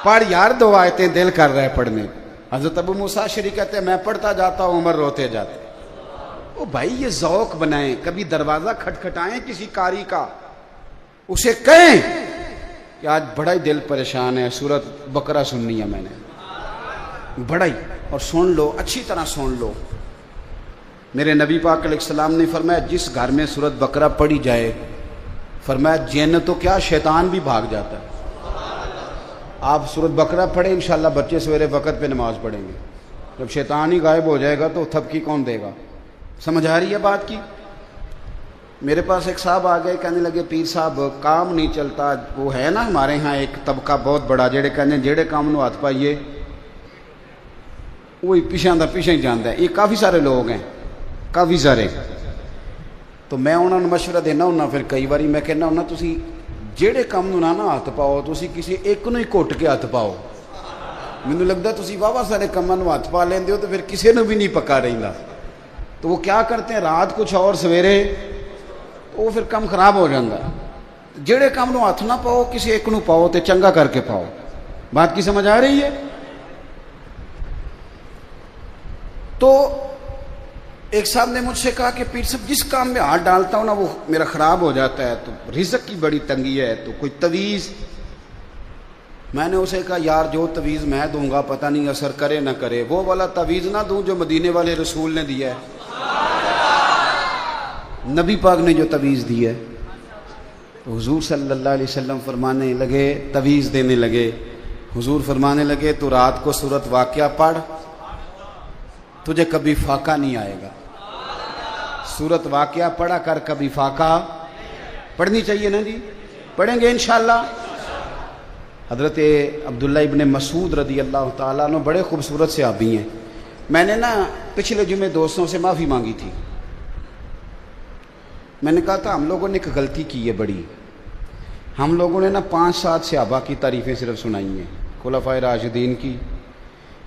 پڑھ یار 2 آیتیں، دل کر رہا ہے پڑھنے۔ حضرت ابو موسیٰ اشعری کہتے ہیں میں پڑھتا جاتا ہوں، عمر روتے جاتے۔ او بھائی یہ ذوق بنائیں، کبھی دروازہ کھٹکھٹائیں کسی قاری کا، اسے کہیں کہ آج بڑا ہی دل پریشان ہے، سورۃ بقرہ سننی ہے میں نے، بڑا ہی، اور سن لو، اچھی طرح سن لو۔ میرے نبی پاک علیہ السلام نے فرمایا جس گھر میں سورۃ بقرہ پڑھی جائے، فرمایا جن تو کیا شیطان بھی بھاگ جاتا ہے۔ آپ سورۃ بقرہ پڑھیں، انشاءاللہ بچے سویرے وقت پہ نماز پڑھیں گے، جب شیطان ہی غائب ہو جائے گا تو تھپکی کون دے گا؟ سمجھ آ رہی ہے بات کی؟ میرے پاس ایک صاحب آ گئے، کہنے لگے پیر صاحب کام نہیں چلتا، وہ ہے نا ہمارے ہاں ایک طبقہ بہت بڑا جڑے کہنے جڑے کام نو ہاتھ پائیے وہی پیچھے دا پیچھے ہی جانا ہے۔ یہ کافی سارے لوگ ہیں، کافی سارے، تو میں انہوں نے مشورہ دینا ہونا، پھر کئی باری میں کہنا ہونا تسی جڑے کام نو نہ ہاتھ پاؤ، تسی کسی ایک نو ہی گھٹ کے ہاتھ پاؤ، مینوں لگتا تسی واہ سارے کاماں نو ہاتھ پا لیندے ہو تو پھر کسی نو بھی نہیں پکا رہندا۔ تو وہ کیا کرتے ہیں رات کچھ اور سویرے وہ پھر کام خراب ہو جاتا ہے۔ جڑے کام نو ہاتھ نہ پاؤ کسی ایک نو پاؤ تے چنگا کر کے پاؤ۔ بات کی سمجھ آ رہی ہے؟ تو ایک صاحب نے مجھ سے کہا کہ پیر صاحب جس کام میں ہاتھ ڈالتا ہوں نا وہ میرا خراب ہو جاتا ہے، تو رزق کی بڑی تنگی ہے، تو کوئی تویز میں نے اسے کہا یار جو تویز میں دوں گا پتہ نہیں اثر کرے نہ کرے، وہ والا تویز نہ دوں جو مدینے والے رسول نے دیا ہے، نبی پاک نے جو تویز دی ہے۔ تو حضور صلی اللہ علیہ وسلم فرمانے لگے، تویز دینے لگے، حضور فرمانے لگے تو رات کو سورۃ واقعہ پڑھ، تجھے کبھی فاقہ نہیں آئے گا۔ سورۃ واقعہ پڑھا کر، کبھی فاقہ پڑھنی چاہیے نا جی، پڑھیں گے انشاءاللہ۔ حضرت عبداللہ ابن مسعود رضی اللہ تعالیٰ عنہ بڑے خوبصورت صحابی ہیں۔ میں نے نا پچھلے جمعے دوستوں سے معافی مانگی تھی، میں نے کہا تھا ہم لوگوں نے ایک غلطی کی ہے بڑی، ہم لوگوں نے نا 5-7 صحابہ کی تعریفیں صرف سنائی ہیں، خلفائے راشدین کی،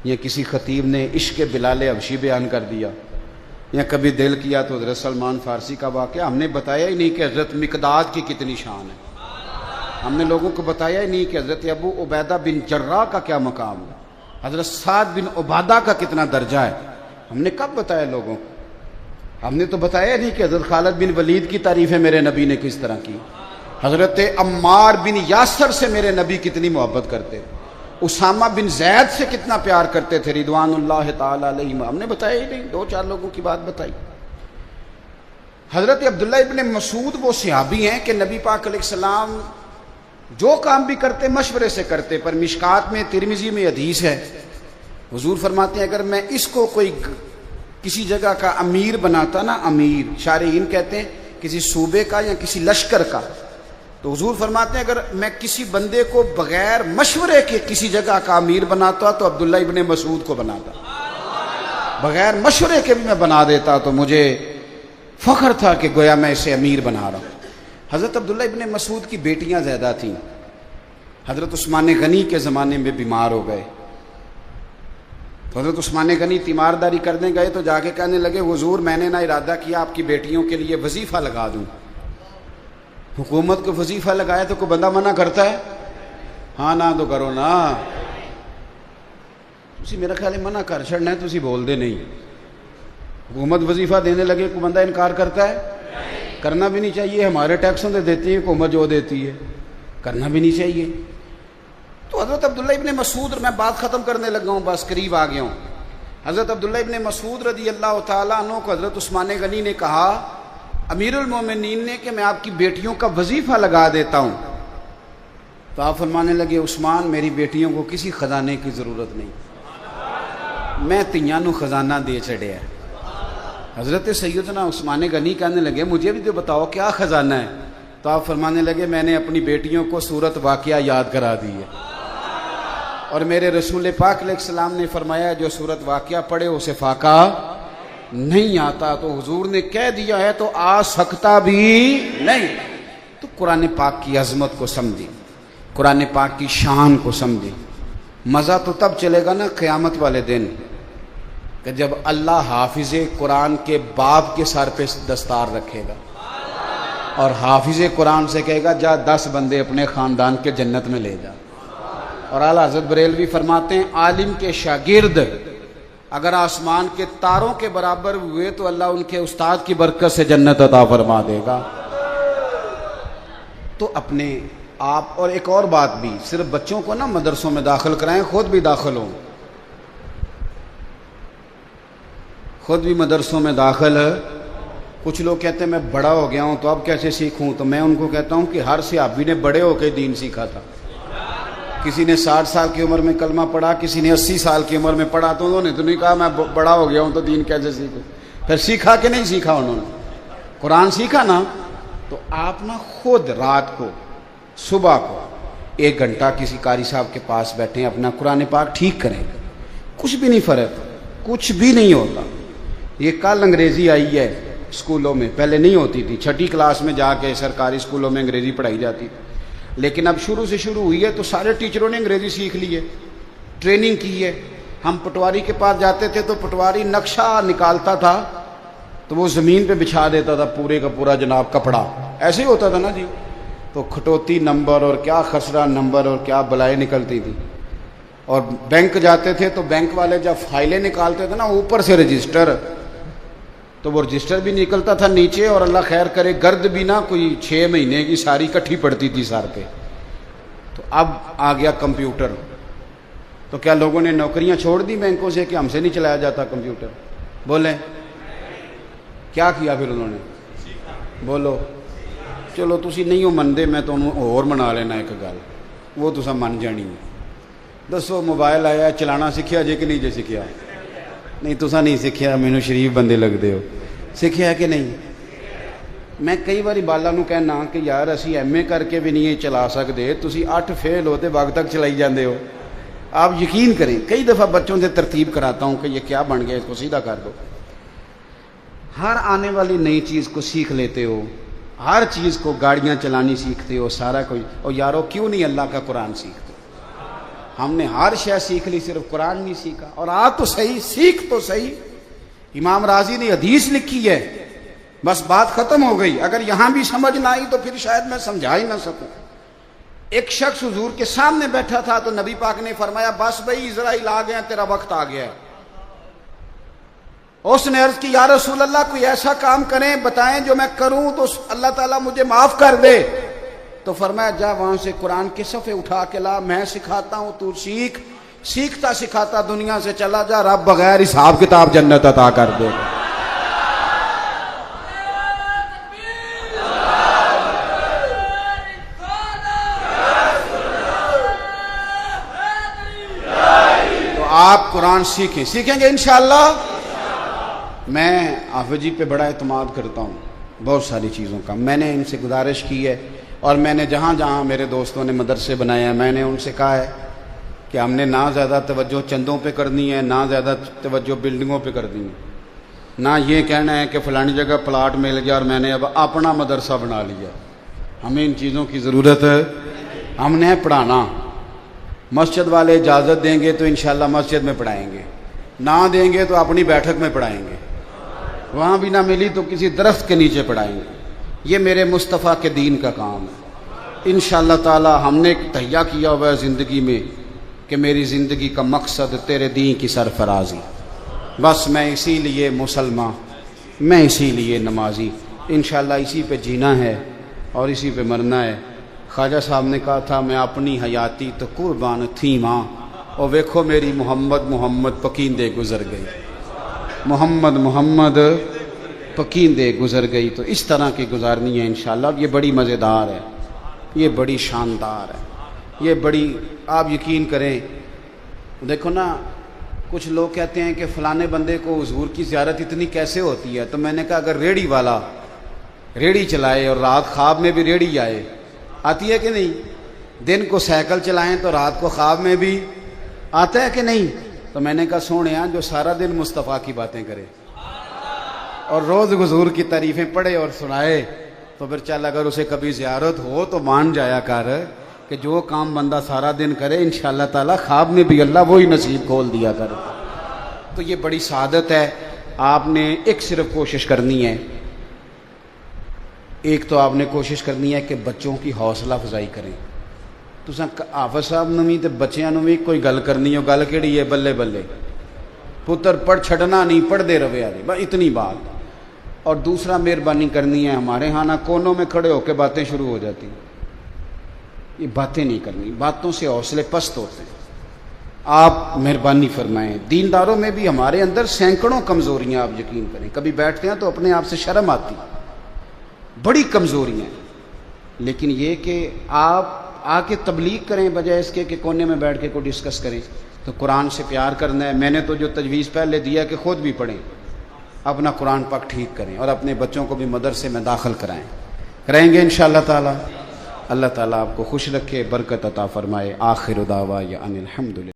یا کسی خطیب نے عشق بلال حبشی بیان کر دیا، یا کبھی دل کیا تو حضرت سلمان فارسی کا واقعہ، ہم نے بتایا ہی نہیں کہ حضرت مقداد کی کتنی شان ہے، ہم نے لوگوں کو بتایا ہی نہیں کہ حضرت ابو عبیدہ بن جراح کا کیا مقام ہے، حضرت سعد بن عبادہ کا کتنا درجہ ہے، ہم نے کب بتایا لوگوں کو؟ ہم نے تو بتایا نہیں کہ حضرت خالد بن ولید کی تعریفیں میرے نبی نے کس طرح کی، حضرت عمار بن یاسر سے میرے نبی کتنی محبت کرتے، اسامہ بن زید سے کتنا پیار کرتے تھے رضوان اللہ تعالی علیہم، ہم نے بتایا ہی نہیں، 2-4 لوگوں کی بات بتائی۔ حضرت عبداللہ ابن مسعود وہ صحابی ہیں کہ نبی پاک علیہ السلام جو کام بھی کرتے مشورے سے کرتے، پر مشکات میں ترمذی میں حدیث ہے، حضور فرماتے ہیں اگر میں اس کو کوئی کسی جگہ کا امیر بناتا نا، امیر شارحین کہتے ہیں کسی صوبے کا یا کسی لشکر کا، تو حضور فرماتے ہیں اگر میں کسی بندے کو بغیر مشورے کے کسی جگہ کا امیر بناتا تو عبداللہ ابن مسعود کو بناتا، بغیر مشورے کے بھی میں بنا دیتا تو مجھے فخر تھا کہ گویا میں اسے امیر بنا رہا ہوں۔ حضرت عبداللہ ابن مسعود کی بیٹیاں زیادہ تھیں، حضرت عثمان غنی کے زمانے میں بیمار ہو گئے، تو حضرت عثمان غنی تیمارداری کرنے گئے تو جا کے کہنے لگے حضور میں نے نہ ارادہ کیا آپ کی بیٹیوں کے لیے وظیفہ لگا دوں، حکومت کو وظیفہ لگایا تو کوئی بندہ منع کرتا ہے؟ ہاں نہ تو کرو نا، تسی میرا خیال ہے منع کر چھڑنا ہے، تسی بول دے نہیں، حکومت وظیفہ دینے لگے کوئی بندہ انکار کرتا ہے؟ کرنا بھی نہیں چاہیے، ہمارے ٹیکسوں سے دیتی ہے حکومت جو دیتی ہے، کرنا بھی نہیں چاہیے۔ تو حضرت عبداللہ ابن مسعود، میں بات ختم کرنے لگا ہوں، بس قریب آ گیا ہوں، حضرت عبداللہ ابن مسعود رضی اللہ تعالیٰ عنہ کو حضرت عثمان غنی نے کہا امیر المومنین نے کہ میں آپ کی بیٹیوں کا وظیفہ لگا دیتا ہوں، تو آپ فرمانے لگے عثمان میری بیٹیوں کو کسی خزانے کی ضرورت نہیں، میں تیاں نو خزانہ دے چڑھیا۔ حضرت سیدنا عثمان غنی کہنے لگے مجھے بھی تو بتاؤ کیا خزانہ ہے، تو آپ فرمانے لگے میں نے اپنی بیٹیوں کو سورۃ واقعہ یاد کرا دی ہے، اور میرے رسول پاک علیہ السلام نے فرمایا جو سورۃ واقعہ پڑھے اسے فاقہ نہیں آتا، تو حضور نے کہہ دیا ہے تو آ سکتا بھی نہیں۔ تو قرآن پاک کی عظمت کو سمجھیں، قرآن پاک کی شان کو سمجھیں، مزہ تو تب چلے گا نا قیامت والے دن کہ جب اللہ حافظ قرآن کے باپ کے سر پہ دستار رکھے گا اور حافظ قرآن سے کہے گا جا 10 بندے اپنے خاندان کے جنت میں لے جا۔ اور اعلیٰ حضرت بریلوی فرماتے ہیں عالم کے شاگرد اگر آسمان کے تاروں کے برابر ہوئے تو اللہ ان کے استاد کی برکت سے جنت عطا فرما دے گا۔ تو اپنے آپ، اور ایک اور بات بھی، صرف بچوں کو نا مدرسوں میں داخل کرائیں، خود بھی داخل ہوں، خود بھی مدرسوں میں داخل۔ کچھ لوگ کہتے ہیں میں بڑا ہو گیا ہوں تو اب کیسے سیکھوں، تو میں ان کو کہتا ہوں کہ ہر صحابی نے بڑے ہو کے دین سیکھا تھا، کسی نے 60 سال کی عمر میں کلمہ پڑھا، کسی نے 80 سال کی عمر میں پڑھا، تو انہوں نے تو نہیں کہا میں بڑا ہو گیا ہوں تو دین کیسے سیکھوں، پھر سیکھا کہ نہیں سیکھا، انہوں نے قرآن سیکھا نا۔ تو آپ نا خود رات کو صبح کو 1 گھنٹہ کسی قاری صاحب کے پاس بیٹھیں، اپنا قرآن پاک ٹھیک کریں، کچھ بھی نہیں فرق، کچھ بھی نہیں ہوتا۔ یہ کل انگریزی آئی ہے اسکولوں میں، پہلے نہیں ہوتی تھی، 6ٹھی کلاس میں جا کے سرکاری اسکولوں میں انگریزی پڑھائی جاتی تھی، لیکن اب شروع سے شروع ہوئی ہے تو سارے ٹیچروں نے انگریزی سیکھ لی ہے، ٹریننگ کی ہے۔ ہم پٹواری کے پاس جاتے تھے تو پٹواری نقشہ نکالتا تھا تو وہ زمین پہ بچھا دیتا تھا پورے کا پورا جناب کپڑا، ایسے ہی ہوتا تھا نا جی، تو کھٹوتی نمبر اور کیا خسرہ نمبر اور کیا بلائیں نکلتی تھی۔ اور بینک جاتے تھے تو بینک والے جب فائلیں نکالتے تھے نا اوپر سے رجسٹر، تو وہ رجسٹر بھی نکلتا تھا نیچے، اور اللہ خیر کرے گرد بھی نہ کوئی 6 مہینے کی ساری کٹھی پڑتی تھی سر پہ، تو اب آ گیا کمپیوٹر، تو کیا لوگوں نے نوکریاں چھوڑ دی بینکوں سے کہ ہم سے نہیں چلایا جاتا کمپیوٹر؟ بولیں کیا کیا پھر انہوں نے؟ بولو چلو تسی نہیں ہو مندے، میں تمہیں اور منا لینا ایک گل، وہ تسا من جانی ہے۔ دسو موبائل آیا چلانا سیکھیا جے کہ نہیں جے سیکھیا؟ نہیں تسا نہیں سیکھیا، مینوں شریف بندے لگدے ہو، سیکھیا کہ نہیں؟ میں کئی باری بالا نو کہنا کہ یار اسی ایم اے کر کے بھی نہیں چلا سکتے، تسی 8 فیل ہوتے وقت تک چلائی جاندے ہو۔ آپ یقین کریں کئی دفعہ بچوں سے ترتیب کراتا ہوں کہ یہ کیا بن گیا، اس کو سیدھا کر دو۔ ہر آنے والی نئی چیز کو سیکھ لیتے ہو، ہر چیز کو، گاڑیاں چلانی سیکھتے ہو، سارا کوئی، اور یارو کیوں نہیں اللہ کا قرآن سیکھتے؟ ہم نے ہر شے سیکھ لی، صرف قرآن نہیں سیکھا۔ اور آ تو صحیح، سیکھ تو صحیح۔ امام راضی نے حدیث لکھی ہے، بس بات ختم ہو گئی۔ اگر یہاں بھی سمجھ نہ آئی تو پھر شاید میں سمجھا ہی نہ سکوں۔ ایک شخص حضور کے سامنے بیٹھا تھا تو نبی پاک نے فرمایا بس بھائی اسرائیل آ گیا، تیرا وقت آ گیا۔ اس نے عرض کی یا رسول اللہ کوئی ایسا کام کریں بتائیں جو میں کروں تو اللہ تعالیٰ مجھے معاف کر دے۔ تو فرمایا جا وہاں سے قرآن کے صفحے اٹھا کے لا، میں سکھاتا ہوں، تو سیکھ۔ سیکھتا سکھاتا دنیا سے چلا جا، رب بغیر حساب کتاب جنت عطا کر دے۔ تو آپ قرآن سیکھیں، سیکھیں گے انشاءاللہ۔ میں حافظ جی پہ بڑا اعتماد کرتا ہوں بہت ساری چیزوں کا۔ میں نے ان سے گزارش کی ہے، اور میں نے جہاں جہاں میرے دوستوں نے مدرسے بنائے ہیں میں نے ان سے کہا ہے کہ ہم نے نہ زیادہ توجہ چندوں پہ کرنی ہے، نہ زیادہ توجہ بلڈنگوں پہ کرنی ہے، نہ یہ کہنا ہے کہ فلانی جگہ پلاٹ مل گیا اور میں نے اب اپنا مدرسہ بنا لیا۔ ہمیں ان چیزوں کی ضرورت ہے، ہم نے پڑھانا۔ مسجد والے اجازت دیں گے تو انشاءاللہ مسجد میں پڑھائیں گے، نہ دیں گے تو اپنی بیٹھک میں پڑھائیں گے، وہاں بھی نہ ملی تو کسی درخت کے نیچے پڑھائیں گے۔ یہ میرے مصطفیٰ کے دین کا کام ہے۔ انشاءاللہ تعالی ہم نے تہیا کیا ہوا ہے زندگی میں کہ میری زندگی کا مقصد تیرے دین کی سرفرازی، بس میں اسی لیے مسلمان، میں اسی لیے نمازی، انشاءاللہ اسی پہ جینا ہے اور اسی پہ مرنا ہے۔ خواجہ صاحب نے کہا تھا میں اپنی حیاتی تو قربان تھی ماں، اور ویکھو میری محمد محمد پکیندے گزر گئی، محمد محمد پکیندے گزر گئی۔ تو اس طرح کی گزارنی ہے انشاءاللہ۔ یہ بڑی مزیدار ہے، یہ بڑی شاندار ہے، یہ بڑی، آپ یقین کریں۔ دیکھو نا کچھ لوگ کہتے ہیں کہ فلانے بندے کو حضور کی زیارت اتنی کیسے ہوتی ہے، تو میں نے کہا اگر ریڑھی والا ریڑھی چلائے اور رات خواب میں بھی ریڑھی آئے، آتی ہے کہ نہیں؟ دن کو سائیکل چلائیں تو رات کو خواب میں بھی آتا ہے کہ نہیں؟ تو میں نے کہا سونیا جو سارا دن مصطفیٰ کی باتیں کرے اور روز حضور کی تعریفیں پڑھے اور سنائے، تو پھر چل اگر اسے کبھی زیارت ہو تو مان جایا کر کہ جو کام بندہ سارا دن کرے انشاءاللہ تعالی خواب میں بھی اللہ وہی نصیب کھول دیا کر۔ تو یہ بڑی سعادت ہے۔ آپ نے ایک صرف کوشش کرنی ہے، ایک تو آپ نے کوشش کرنی ہے کہ بچوں کی حوصلہ افزائی کریں۔ تساں حافظ صاحب نوں بھی تے بچیاں نوں بھی کوئی گل کرنی ہو، گل کیڑی ہے؟ بلے بلے پتر پڑھ چھڑنا نہیں، پڑھتے رہے آگے، بس اتنی بات۔ اور دوسرا مہربانی کرنی ہے، ہمارے ہاں نہ کونوں میں کھڑے ہو کے باتیں شروع ہو جاتی، یہ باتیں نہیں کرنی، باتوں سے حوصلے پست ہوتے ہیں۔ آپ مہربانی فرمائیں۔ دینداروں میں بھی ہمارے اندر سینکڑوں کمزوریاں، آپ یقین کریں، کبھی بیٹھتے ہیں تو اپنے آپ سے شرم آتی، بڑی کمزوریاں، لیکن یہ کہ آپ آ کے تبلیغ کریں بجائے اس کے کہ کونے میں بیٹھ کے کوئی ڈسکس کریں۔ تو قرآن سے پیار کرنا ہے۔ میں نے تو جو تجویز پہلے دیا کہ خود بھی پڑھیں، اپنا قرآن پاک ٹھیک کریں اور اپنے بچوں کو بھی مدرسے میں داخل کرائیں گے انشاءاللہ تعالی۔ اللہ تعالیٰ آپ کو خوش رکھے، برکت عطا فرمائے۔ آخر دعوانا ان الحمدللہ۔